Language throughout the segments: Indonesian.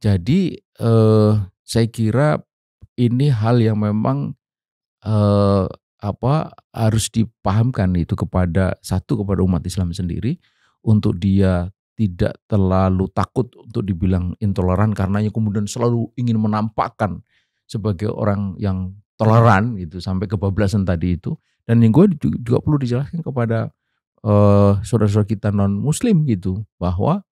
Jadi, saya kira ini hal yang memang, harus dipahamkan itu kepada umat Islam sendiri, untuk dia tidak terlalu takut untuk dibilang intoleran karenanya kemudian selalu ingin menampakkan sebagai orang yang toleran gitu, sampai kebablasan tadi itu. Dan yang juga perlu dijelaskan kepada, saudara-saudara kita non muslim gitu, bahwa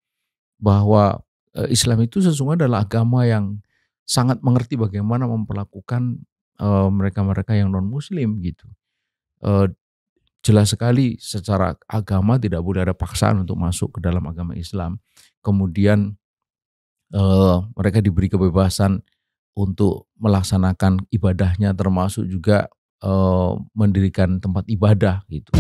Islam itu sesungguhnya adalah agama yang sangat mengerti bagaimana memperlakukan, mereka-mereka yang non-muslim gitu. Eee, Jelas sekali secara agama tidak boleh ada paksaan untuk masuk ke dalam agama Islam. Kemudian, mereka diberi kebebasan untuk melaksanakan ibadahnya, termasuk juga, mendirikan tempat ibadah gitu.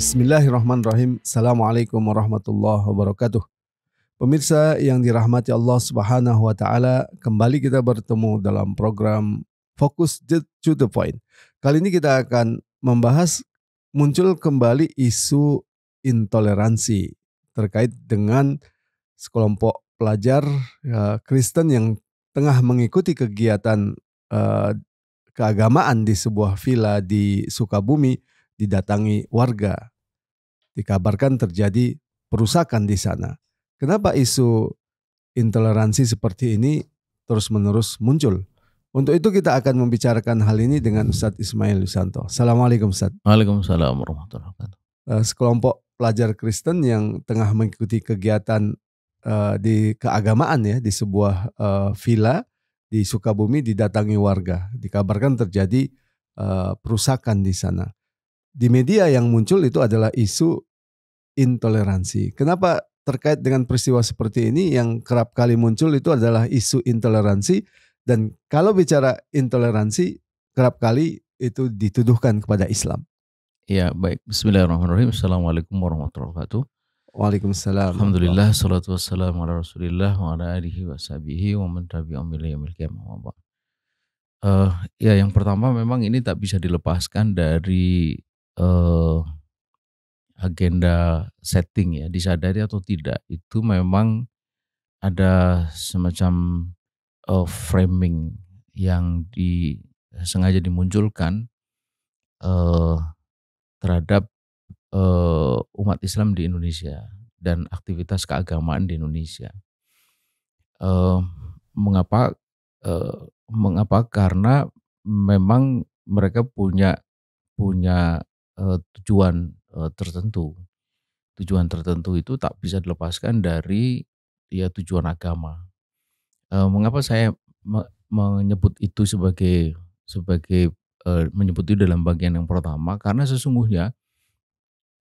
Bismillahirrahmanirrahim. Assalamualaikum warahmatullahi wabarakatuh. Pemirsa yang dirahmati Allah Subhanahu wa taala, kembali kita bertemu dalam program Fokus to the Point. Kali ini kita akan membahas muncul kembali isu intoleransi terkait dengan sekelompok pelajar Kristen yang tengah mengikuti kegiatan eh, keagamaan di sebuah villa di Sukabumi, didatangi warga. Dikabarkan terjadi perusakan di sana. Kenapa isu intoleransi seperti ini terus-menerus muncul? Untuk itu kita akan membicarakan hal ini dengan Ustadz Ismail Yusanto. Assalamualaikum Ustadz. Waalaikumsalam warahmatullahi wabarakatuh. Sekelompok pelajar Kristen yang tengah mengikuti kegiatan di keagamaan ya di sebuah villa di Sukabumi didatangi warga. Dikabarkan terjadi perusakan di sana. Di media yang muncul itu adalah isu intoleransi. Kenapa terkait dengan peristiwa seperti ini yang kerap kali muncul itu adalah isu intoleransi, dan kalau bicara intoleransi kerap kali itu dituduhkan kepada Islam. Ya, baik. Bismillahirrahmanirrahim. Assalamualaikum warahmatullahi wabarakatuh. Waalaikumsalam. Alhamdulillah, salatu wassalamu ala Rasulillah wa ala alihi wa sahbihi wa man tabi'ahum ila yaumil qiyamah. Ya, yang pertama memang ini tak bisa dilepaskan dari, eee, agenda setting ya, disadari atau tidak, itu memang ada semacam, framing yang sengaja dimunculkan, eee, terhadap, umat Islam di Indonesia dan aktivitas keagamaan di Indonesia. Eee, mengapa eee, mengapa? Karena memang mereka punya, tujuan, tertentu. Tujuan tertentu itu tak bisa dilepaskan dari, ya, tujuan agama. Mengapa saya menyebut itu menyebut itu dalam bagian yang pertama, karena sesungguhnya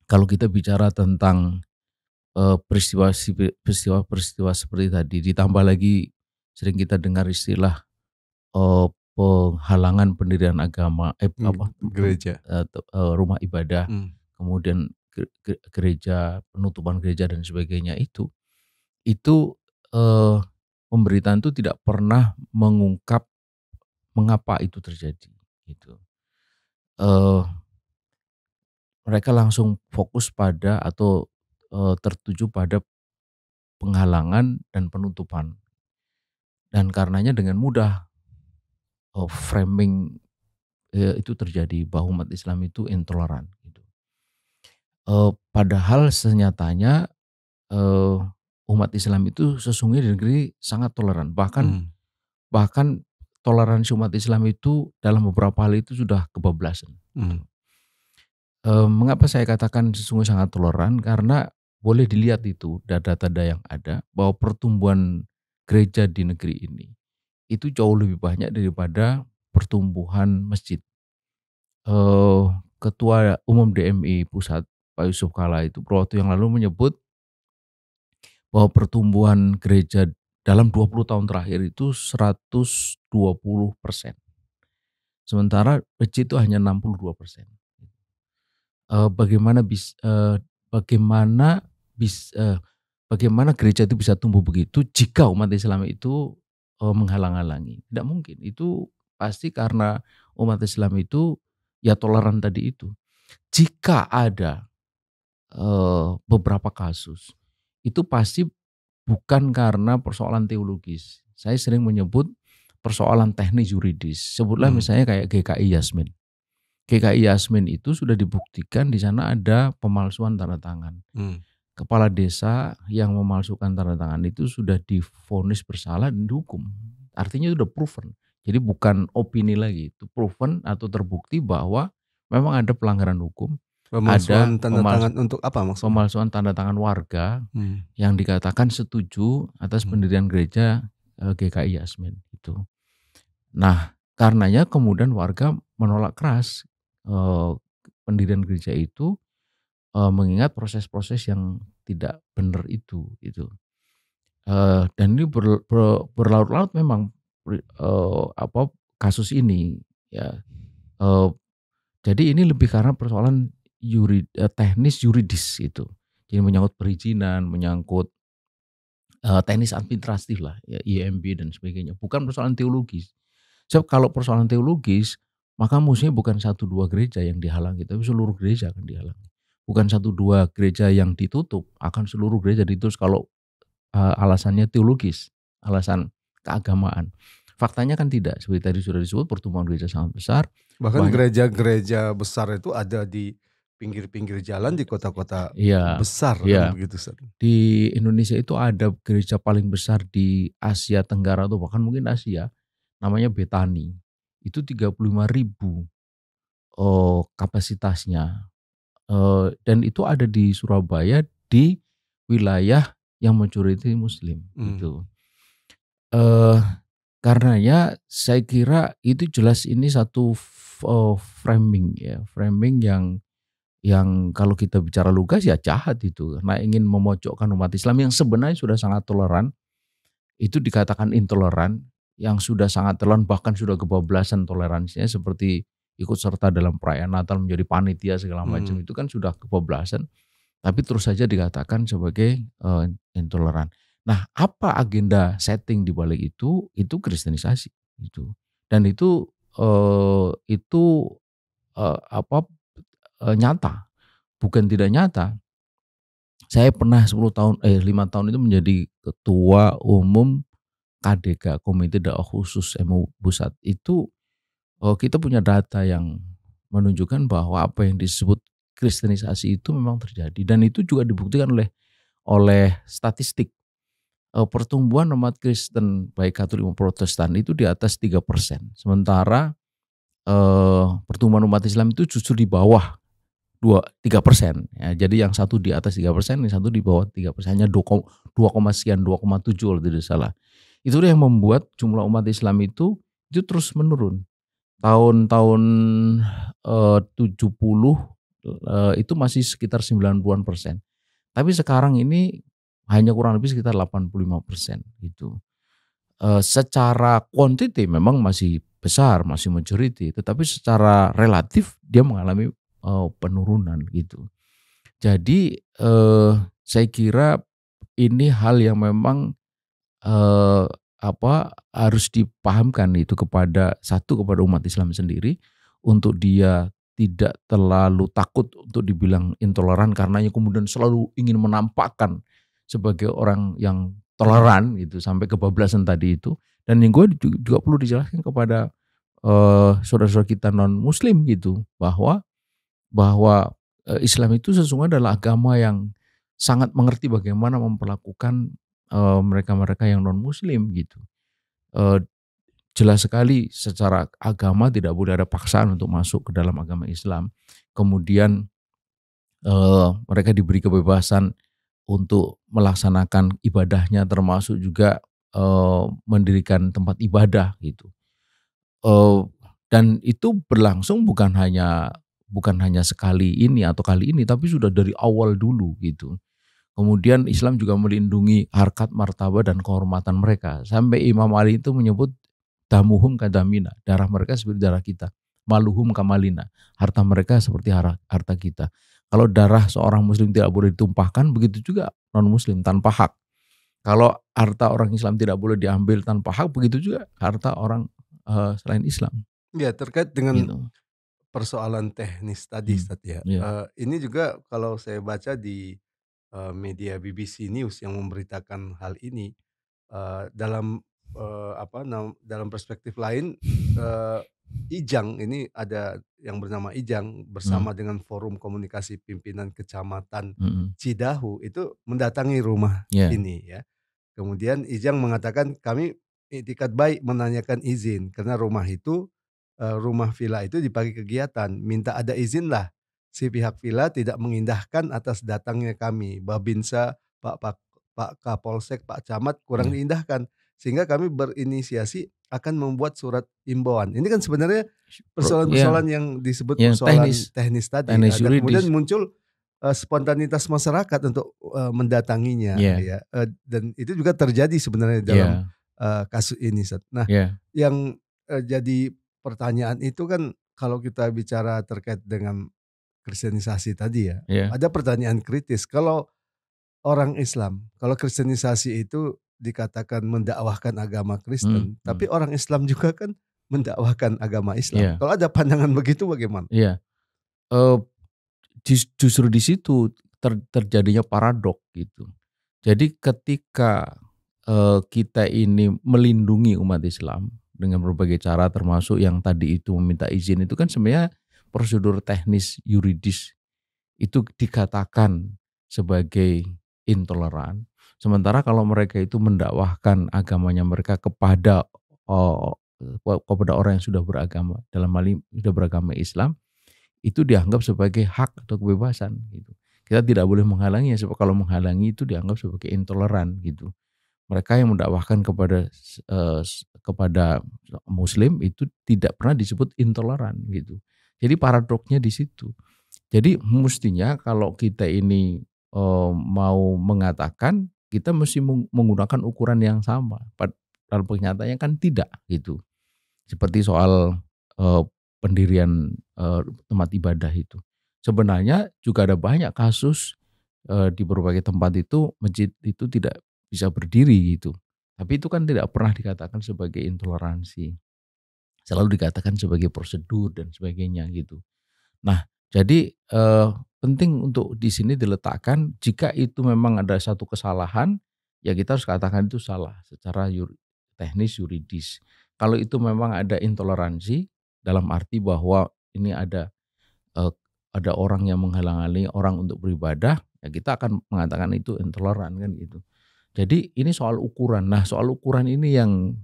kalau kita bicara tentang, peristiwa-peristiwa seperti tadi, ditambah lagi sering kita dengar istilah, penghalangan pendirian agama, Gereja. rumah ibadah, Hmm. kemudian gereja, penutupan gereja dan sebagainya itu, pemberitaan itu tidak pernah mengungkap mengapa itu terjadi, gitu. Eee, Mereka langsung fokus pada atau, tertuju pada penghalangan dan penutupan. Dan karenanya dengan mudah, framing, itu terjadi bahwa umat Islam itu intoleran gitu. Padahal senyatanya, eee, umat Islam itu sesungguhnya di negeri sangat toleran. Bahkan toleransi umat Islam itu dalam beberapa hal itu sudah kebablasan gitu. Mengapa saya katakan sesungguhnya sangat toleran? Karena boleh dilihat itu data-data yang ada bahwa pertumbuhan gereja di negeri ini itu jauh lebih banyak daripada pertumbuhan masjid. Eee, Ketua Umum DMI Pusat, Pak Yusuf Kalla itu beberapa waktu yang lalu menyebut bahwa pertumbuhan gereja dalam 20 tahun terakhir itu 120%. sementara masjid itu hanya 62%. Bagaimana bagaimana bis bagaimana gereja itu bisa tumbuh begitu jika umat Islam itu, menghalang-halangi? Tidak mungkin, itu pasti karena umat Islam itu ya toleran tadi itu. Jika ada, beberapa kasus, itu pasti bukan karena persoalan teologis. Saya sering menyebut persoalan teknis yuridis. Sebutlah misalnya kayak GKI Yasmin. GKI Yasmin itu sudah dibuktikan di sana ada pemalsuan tanda tangan. Kepala desa yang memalsukan tanda tangan itu sudah divonis bersalah dan dihukum. Artinya itu udah proven. Jadi bukan opini lagi, itu proven atau terbukti bahwa memang ada pelanggaran hukum. Pemalsuan tanda tangan untuk apa maksudnya? Pemalsuan tanda tangan warga yang dikatakan setuju atas pendirian gereja GKI Yasmin itu. Nah, karenanya kemudian warga menolak keras pendirian gereja itu, mengingat proses-proses yang tidak benar itu gitu. Dan ini berlarut-larut memang kasus ini ya. Jadi ini lebih karena persoalan teknis yuridis itu. Jadi menyangkut perizinan, menyangkut teknis administratif lah, ya, IMB dan sebagainya. Bukan persoalan teologis. Sebab kalau persoalan teologis, maka musuhnya bukan 1-2 gereja yang dihalangi, tapi seluruh gereja akan dihalangi. Bukan 1-2 gereja yang ditutup, akan seluruh gereja ditutup kalau alasannya teologis, alasan keagamaan. Faktanya kan tidak, seperti tadi sudah disebut pertumbuhan gereja sangat besar. Bahkan gereja-gereja besar itu ada di pinggir-pinggir jalan di kota-kota besar kan begitu. Di Indonesia itu ada gereja paling besar di Asia Tenggara atau bahkan mungkin Asia, namanya Betani. Itu 35.000 kapasitasnya. Dan itu ada di Surabaya di wilayah yang majority Muslim gitu. Karenanya saya kira itu jelas ini satu framing yang kalau kita bicara lugas ya jahat itu, karena ingin memojokkan umat Islam yang sebenarnya sudah sangat toleran, itu dikatakan intoleran, yang sudah sangat toleran bahkan sudah kebablasan toleransinya seperti ikut serta dalam perayaan Natal menjadi panitia segala macam, itu kan sudah kebablasan, tapi terus saja dikatakan sebagai intoleran. Nah, apa agenda setting di balik itu? Itu kristenisasi itu. Dan itu nyata, bukan tidak nyata. Saya pernah 5 tahun itu menjadi ketua umum KDK, Komite Dakwah Khusus MUI Pusat. Itu kita punya data yang menunjukkan bahwa apa yang disebut kristenisasi itu memang terjadi, dan itu juga dibuktikan oleh statistik. Pertumbuhan umat Kristen baik Katolik maupun Protestan itu di atas 3%. Sementara pertumbuhan umat Islam itu justru di bawah 3%. Ya, jadi yang satu di atas 3%, yang satu di bawah 3%, hanya 2,7 kalau tidak salah. Itu yang membuat jumlah umat Islam itu terus menurun. Tahun-tahun 70 itu masih sekitar 90-an%. Tapi sekarang ini hanya kurang lebih sekitar 85% gitu. Secara quantity memang masih besar, masih majority, tetapi secara relatif dia mengalami penurunan gitu. Jadi saya kira ini hal yang memang harus dipahamkan itu kepada umat Islam sendiri, untuk dia tidak terlalu takut untuk dibilang intoleran karenanya kemudian selalu ingin menampakkan sebagai orang yang toleran gitu sampai kebablasan tadi itu. Dan yang gue juga perlu dijelaskan kepada saudara-saudara kita non Muslim gitu, bahwa Islam itu sesungguhnya adalah agama yang sangat mengerti bagaimana memperlakukan mereka-mereka yang non Muslim gitu. Jelas sekali secara agama tidak boleh ada paksaan untuk masuk ke dalam agama Islam. Kemudian mereka diberi kebebasan untuk melaksanakan ibadahnya, termasuk juga mendirikan tempat ibadah gitu. Dan itu berlangsung bukan hanya sekali ini atau kali ini, tapi sudah dari awal dulu gitu. Kemudian Islam juga melindungi harkat, martabat dan kehormatan mereka. Sampai Imam Ali itu menyebut damuhum kadamina, darah mereka seperti darah kita. Maluhum kamalina, harta mereka seperti harta kita. Kalau darah seorang muslim tidak boleh ditumpahkan, begitu juga non muslim tanpa hak. Kalau harta orang Islam tidak boleh diambil tanpa hak, begitu juga harta orang selain Islam. Ya, terkait dengan Gitu. persoalan teknis tadi, Ustaz, ya. Iya. Ini juga kalau saya baca di media BBC News yang memberitakan hal ini, dalam dalam perspektif lain, eee, Ijang ini ada yang bernama Ijang Hmm. bersama dengan Forum Komunikasi Pimpinan Kecamatan Hmm. Cidahu itu mendatangi rumah Ya. ini ya. Kemudian Ijang mengatakan, "Kami itikad baik menanyakan izin karena rumah itu, rumah villa itu dipakai kegiatan, minta ada izinlah si pihak villa tidak mengindahkan atas datangnya kami, Babinsa, Pak Kapolsek, Pak Camat kurang Ya. diindahkan, sehingga kami berinisiasi akan membuat surat imbauan." Ini kan sebenarnya Ya, persoalan-persoalan yang disebut yang persoalan teknis, teknis tadi. teknis Dan kemudian yuridis. muncul spontanitas masyarakat untuk mendatanginya Ya. ya, dan itu juga terjadi sebenarnya dalam Ya. kasus ini, Ustaz. Nah, Ya. yang jadi pertanyaan itu kan kalau kita bicara terkait dengan kristenisasi tadi ya, Ya. ada pertanyaan kritis. Kalau orang Islam, kalau kristenisasi itu dikatakan mendakwahkan agama Hmm. Kristen, tapi orang Islam juga kan mendakwahkan agama Islam. Ya. Kalau ada pandangan begitu bagaimana? Ya. Eh, Justru di situ terjadinya paradok gitu. Jadi ketika kita ini melindungi umat Islam dengan berbagai cara, termasuk yang tadi itu meminta izin, itu kan sebenarnya prosedur teknis yuridis itu dikatakan sebagai intoleran. Sementara kalau mereka itu mendakwahkan agamanya mereka oh, kepada orang yang sudah beragama, dalam hal ini sudah beragama Islam, itu dianggap sebagai hak atau kebebasan gitu. Kita tidak boleh menghalanginya, sebab kalau menghalangi itu dianggap sebagai intoleran gitu. Mereka yang mendakwahkan kepada muslim itu tidak pernah disebut intoleran gitu. Jadi paradoksnya di situ. Jadi mestinya kalau kita ini mau mengatakan, kita mesti menggunakan ukuran yang sama. Dalam kenyataannya kan tidak gitu. Seperti soal pendirian tempat ibadah itu. Sebenarnya juga ada banyak kasus di berbagai tempat itu masjid itu tidak bisa berdiri gitu. Tapi itu kan tidak pernah dikatakan sebagai intoleransi. Selalu dikatakan sebagai prosedur dan sebagainya gitu. Nah, jadi penting untuk di sini diletakkan, jika itu memang ada satu kesalahan, ya kita harus katakan itu salah secara teknis yuridis. Kalau itu memang ada intoleransi dalam arti bahwa ini eh, ada orang yang menghalang-halangi orang untuk beribadah, ya kita akan mengatakan itu intoleran kan gitu. Jadi ini soal ukuran. Nah, soal ukuran ini yang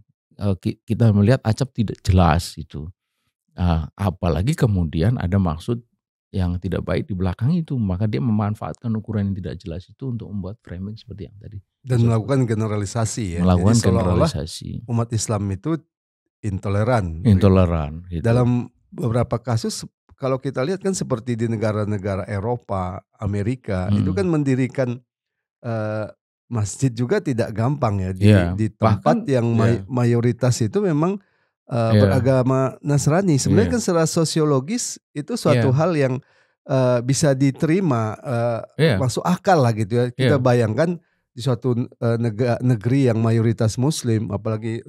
kita melihat acap tidak jelas itu. Apalagi kemudian ada maksud yang tidak baik di belakang itu, maka dia memanfaatkan ukuran yang tidak jelas itu untuk membuat framing seperti yang tadi Dan disebut. melakukan generalisasi ya. Jadi Melakukan seolah-olah generalisasi, umat Islam itu intoleran begitu. intoleran gitu. Dalam beberapa kasus kalau kita lihat kan seperti di negara-negara Eropa, Amerika, itu kan mendirikan eee, masjid juga tidak gampang ya Iya, di tempat bahkan yang ya, mayoritas itu memang iya, beragama Nasrani. Sebenarnya iya, kan secara sosiologis itu suatu iya, hal yang bisa diterima, iya, masuk akal lah gitu ya. Kita iya, bayangkan di suatu negeri yang mayoritas Muslim, apalagi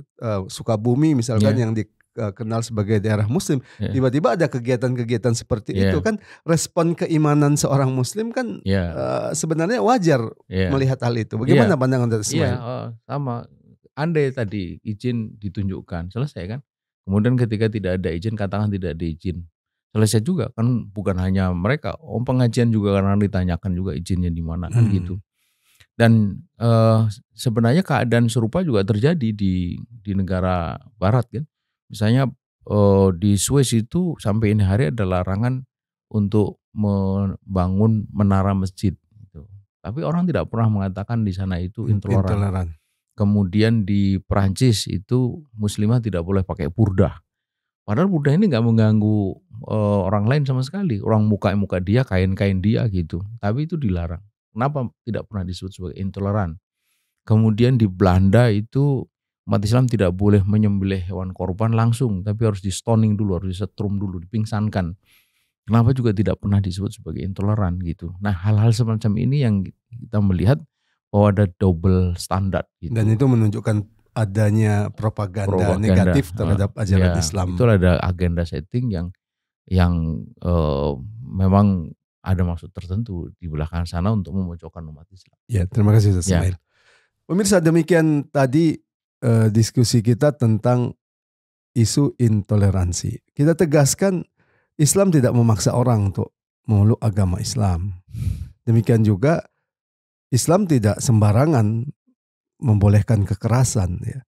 Sukabumi misalkan iya, yang dikenal sebagai daerah Muslim, iya, tiba-tiba ada kegiatan-kegiatan seperti itu iya, kan, respon keimanan seorang Muslim kan iya, sebenarnya wajar iya, melihat hal itu. iya, Bagaimana pandangan dari iya, Ismail? sama. Andai tadi izin ditunjukkan, selesai kan? Kemudian ketika tidak ada izin, katakan tidak ada izin, selesai juga kan, bukan hanya mereka, pengajian juga karena ditanyakan juga izinnya di mana kan gitu. Hmm. Dan sebenarnya keadaan serupa juga terjadi di negara barat kan. Misalnya di Swiss itu sampai ini hari ada larangan untuk membangun menara masjid gitu. Tapi orang tidak pernah mengatakan di sana itu intoleran. Intoleran. Kemudian di Perancis itu muslimah tidak boleh pakai burdah. Padahal burdah ini nggak mengganggu orang lain sama sekali. Orang muka dia, kain-kain dia gitu. Tapi itu dilarang. Kenapa tidak pernah disebut sebagai intoleran? Kemudian di Belanda itu Umat Islam tidak boleh menyembelih hewan korban langsung, tapi harus di stoning dulu, harus disetrum dulu, dipingsankan. Kenapa juga tidak pernah disebut sebagai intoleran gitu. Nah, hal-hal semacam ini yang kita melihat bahwa ada double standard gitu. Dan itu menunjukkan adanya propaganda negatif terhadap ajaran Islam. Itu ada agenda setting yang memang ada maksud tertentu di belakang sana untuk memojokkan umat Islam. Ya, terima kasih Ustaz Ismail. Pemirsa, demikian tadi diskusi kita tentang isu intoleransi. Kita tegaskan Islam tidak memaksa orang untuk memeluk agama Islam. Demikian juga Islam tidak sembarangan membolehkan kekerasan, ya.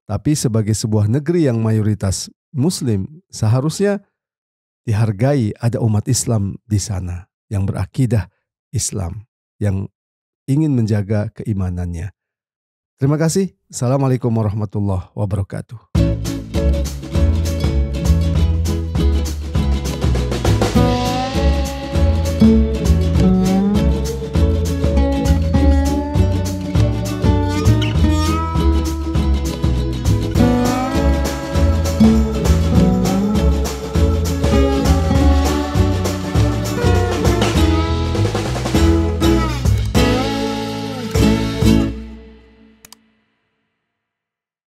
Tapi sebagai sebuah negeri yang mayoritas Muslim, seharusnya dihargai ada umat Islam di sana yang berakidah Islam, yang ingin menjaga keimanannya. Terima kasih. Assalamualaikum warahmatullahi wabarakatuh.